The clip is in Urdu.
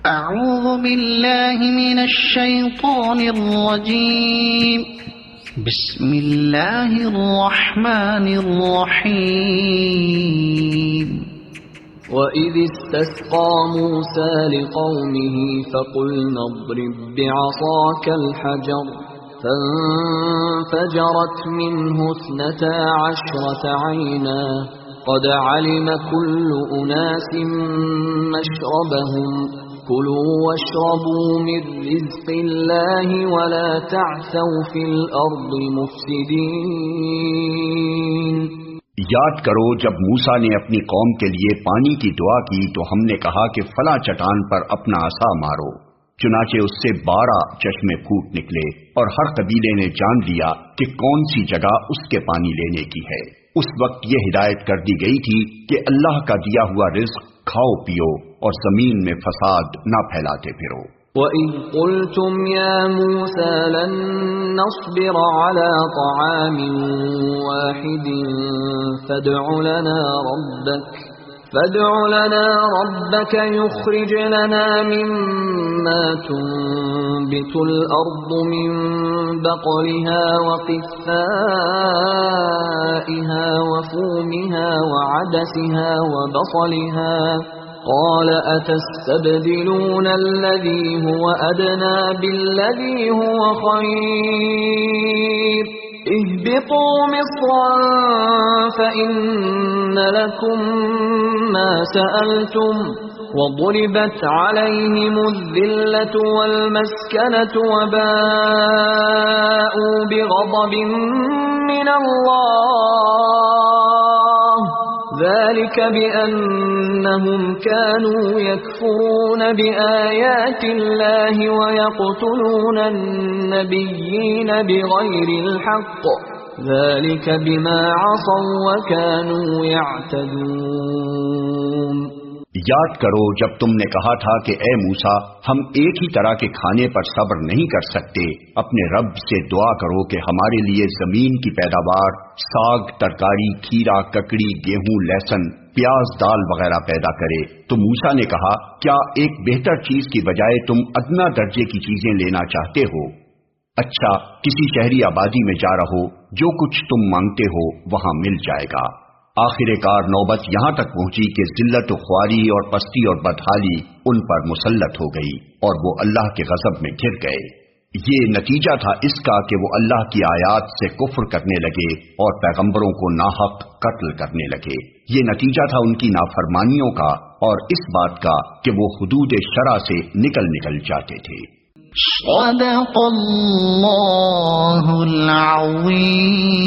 اعوذ باللہ من الشیطان الرجیم بسم اللہ الرحمن الرحیم وَإِذِ اسْتَسْقَى مُوسَى لِقَوْمِهِ فَقُلْنَا اضْرِب بِّعَصَاكَ الْحَجَرَ فَانفَجَرَتْ مِنْهُ 12 عَيْنًا قَدْ عَلِمَ كُلُّ أُنَاسٍ مَّشْرَبَهُمْ كُلُوا وَاشْرَبُوا مِن رِّزْقِ اللَّهِ وَلَا تَعْثَوْا فِي الْأَرْضِ مُفْسِدِينَ۔ یاد کرو جب موسیٰ نے اپنی قوم کے لیے پانی کی دعا کی تو ہم نے کہا کہ فلاں چٹان پر اپنا عصا مارو، چنانچہ اس سے 12 چشمے پھوٹ نکلے، اور ہر قبیلے نے جان لیا کہ کون سی جگہ اس کے پانی لینے کی ہے۔ اس وقت یہ ہدایت کر دی گئی تھی کہ اللہ کا دیا ہوا رزق کھاؤ پیو اور زمین میں فساد نہ پھیلاتے پھرو۔ وَإِذْ قُلْتُمْ يَا مُوسَى لَن نَّصْبِرَ عَلَى طَعَامٍ وَاحِدٍ فَادْعُ لَنَا رَبَّكَ يُخْرِجْ لَنَا مِمَّا تُنبِتُ الْأَرْضُ مِن بَقْلِهَا وَقِثَّائِهَا وَفُومِهَا وَعَدَسِهَا وَبَصَلِهَا قال أتستبدلون الذي هو أدنى بالذي هو خير اهبطوا مصرا فإن لكم ما سألتم وضربت عليهم الذلة والمسكنة وباءوا بغضب من الله ذلك بأنهم كانوا يكفرون بآيات الله ويقتلون النبيين بغير الحق ذلك بما عصوا وكانوا يعتدون۔ یاد کرو جب تم نے کہا تھا کہ اے موسیٰ ہم ایک ہی طرح کے کھانے پر صبر نہیں کر سکتے، اپنے رب سے دعا کرو کہ ہمارے لیے زمین کی پیداوار، ساگ، ترکاری، کھیرا، ککڑی، گیہوں، لہسن، پیاز، دال وغیرہ پیدا کرے۔ تو موسیٰ نے کہا کیا ایک بہتر چیز کی بجائے تم ادنا درجے کی چیزیں لینا چاہتے ہو؟ اچھا کسی شہری آبادی میں جا رہو، جو کچھ تم مانگتے ہو وہاں مل جائے گا۔ آخر کار نوبت یہاں تک پہنچی کہ ذلت و خواری اور پستی اور بدحالی ان پر مسلط ہو گئی اور وہ اللہ کے غضب میں گر گئے۔ یہ نتیجہ تھا اس کا کہ وہ اللہ کی آیات سے کفر کرنے لگے اور پیغمبروں کو ناحق قتل کرنے لگے۔ یہ نتیجہ تھا ان کی نافرمانیوں کا اور اس بات کا کہ وہ حدود شرع سے نکل جاتے تھے۔ صدق اللہ العظیم۔